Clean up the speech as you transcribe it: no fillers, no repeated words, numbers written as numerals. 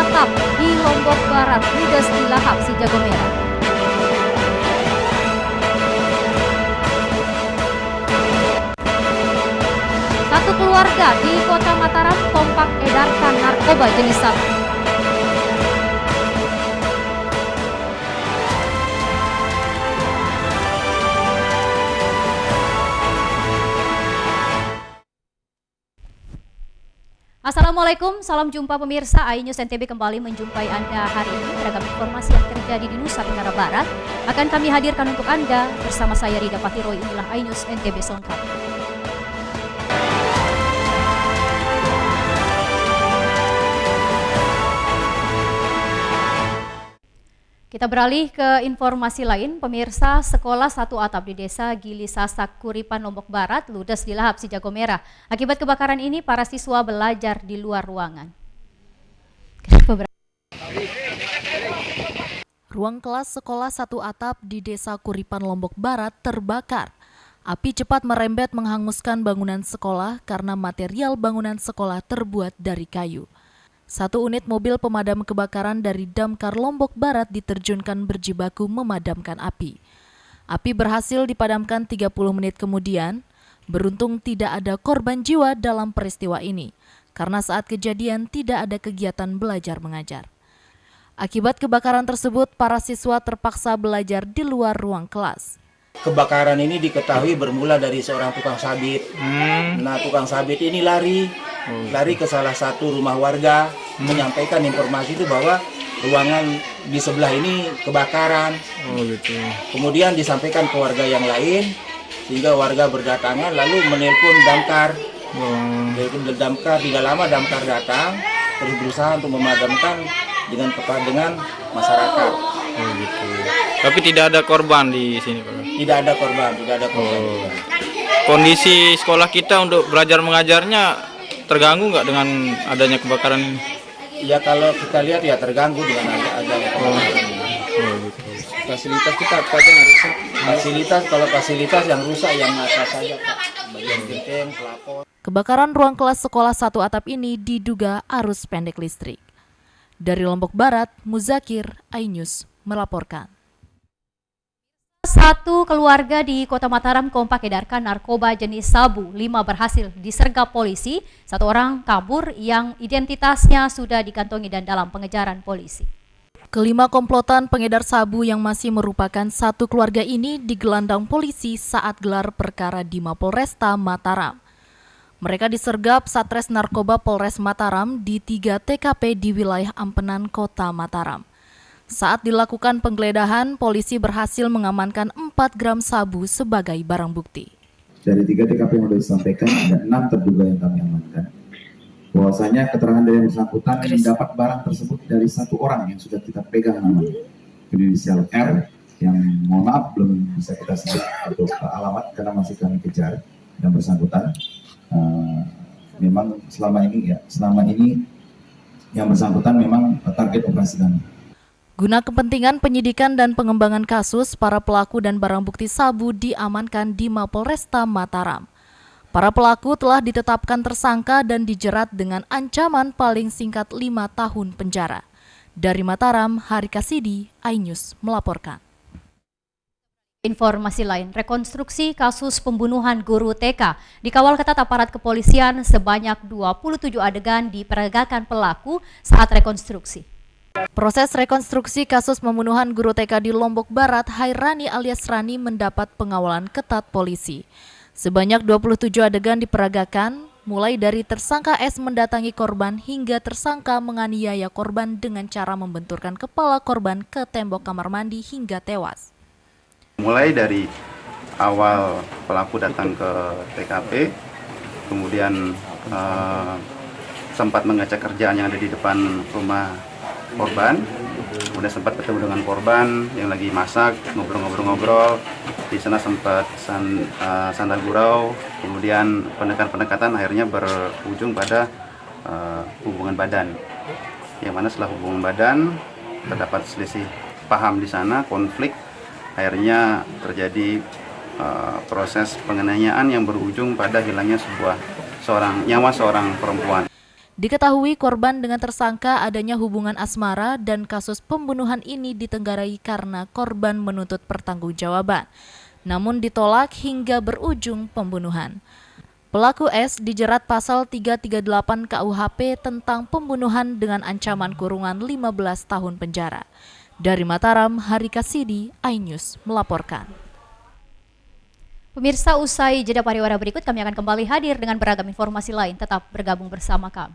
atap di Lombok Barat ludes dilahap si jago merah. Satu keluarga di Kota Mataram kompak edarkan narkoba jenis sabu. Assalamualaikum, salam jumpa pemirsa. iNews NTB kembali menjumpai Anda hari ini. Beragam informasi yang terjadi di Nusa Tenggara Barat akan kami hadirkan untuk Anda. Bersama saya Rida Patiro, inilah iNews NTB selengkapnya. Kita beralih ke informasi lain, pemirsa. Sekolah satu atap di Desa Gili Sasak, Kuripan, Lombok Barat ludes dilahap si jago merah. Akibat kebakaran ini, para siswa belajar di luar ruangan. Ruang kelas sekolah satu atap di Desa Kuripan, Lombok Barat terbakar. Api cepat merembet menghanguskan bangunan sekolah karena material bangunan sekolah terbuat dari kayu. Satu unit mobil pemadam kebakaran dari Damkar Lombok Barat diterjunkan berjibaku memadamkan api. Api berhasil dipadamkan 30 menit kemudian. Beruntung tidak ada korban jiwa dalam peristiwa ini, karena saat kejadian tidak ada kegiatan belajar mengajar. Akibat kebakaran tersebut, para siswa terpaksa belajar di luar ruang kelas. Kebakaran ini diketahui bermula dari seorang tukang sabit. Nah, tukang sabit ini lari ke salah satu rumah warga, menyampaikan informasi itu bahwa ruangan di sebelah ini kebakaran. Kemudian disampaikan ke warga yang lain, sehingga warga berdatangan lalu menelpon damkar. Tidak lama damkar datang, terus berusaha untuk memadamkan dengan masyarakat. Tapi tidak ada korban di sini, Pak? Tidak ada korban. Kondisi sekolah kita untuk belajar mengajarnya terganggu nggak dengan adanya kebakaran ini? Ya, kalau kita lihat ya terganggu dengan adanya kebakaran ini. Fasilitas kita apa yang rusak? Fasilitas yang rusak yang atas saja, Pak. Bagian genteng, pelapor. Kebakaran ruang kelas sekolah satu atap ini diduga arus pendek listrik. Dari Lombok Barat, Muzakir, iNews melaporkan. Satu keluarga di Kota Mataram kompak edarkan narkoba jenis sabu. 5 berhasil disergap polisi, 1 orang kabur yang identitasnya sudah dikantongi dan dalam pengejaran polisi. Kelima komplotan pengedar sabu yang masih merupakan satu keluarga ini digelandang polisi saat gelar perkara di Mapolresta Mataram. Mereka disergap Satres Narkoba Polres Mataram di 3 TKP di wilayah Ampenan, Kota Mataram. Saat dilakukan penggeledahan, polisi berhasil mengamankan 4 gram sabu sebagai barang bukti. Dari 3 TKP yang sudah disampaikan, ada 6 terduga yang kami amankan. Bahwasanya keterangan dari yang bersangkutan mendapat barang tersebut dari 1 orang yang sudah kita pegang namanya. Berinisial R, yang mohon maaf belum bisa kita sebut untuk alamat karena masih kami kejar. Yang bersangkutan memang selama ini yang bersangkutan memang target operasi kami. Guna kepentingan penyidikan dan pengembangan kasus, para pelaku dan barang bukti sabu diamankan di Mapolresta Mataram. Para pelaku telah ditetapkan tersangka dan dijerat dengan ancaman paling singkat 5 tahun penjara. Dari Mataram, Hari Kasidi, iNews melaporkan. Informasi lain, rekonstruksi kasus pembunuhan guru TK dikawal ketat aparat kepolisian. Sebanyak 27 adegan diperagakan pelaku saat rekonstruksi. Proses rekonstruksi kasus pembunuhan guru TK di Lombok Barat, Hairani alias Rani, mendapat pengawalan ketat polisi. Sebanyak 27 adegan diperagakan, mulai dari tersangka S mendatangi korban hingga tersangka menganiaya korban dengan cara membenturkan kepala korban ke tembok kamar mandi hingga tewas. Mulai dari awal pelaku datang ke TKP, kemudian sempat mengecek kerjaan yang ada di depan rumah korban, kemudian sempat ketemu dengan korban yang lagi masak, ngobrol-ngobrol. Di sana sempat sandal gurau, kemudian pendekatan akhirnya berujung pada hubungan badan. Yang mana setelah hubungan badan terdapat selisih paham di sana, konflik, akhirnya terjadi proses penganiayaan yang berujung pada hilangnya nyawa seorang perempuan. Diketahui korban dengan tersangka adanya hubungan asmara dan kasus pembunuhan ini ditenggarai karena korban menuntut pertanggungjawaban, namun ditolak hingga berujung pembunuhan. Pelaku S dijerat pasal 338 KUHP tentang pembunuhan dengan ancaman kurungan 15 tahun penjara. Dari Mataram, Hari Kasidi, iNews melaporkan. Pemirsa, usai jeda pariwara berikut kami akan kembali hadir dengan beragam informasi lain. Tetap bergabung bersama kami.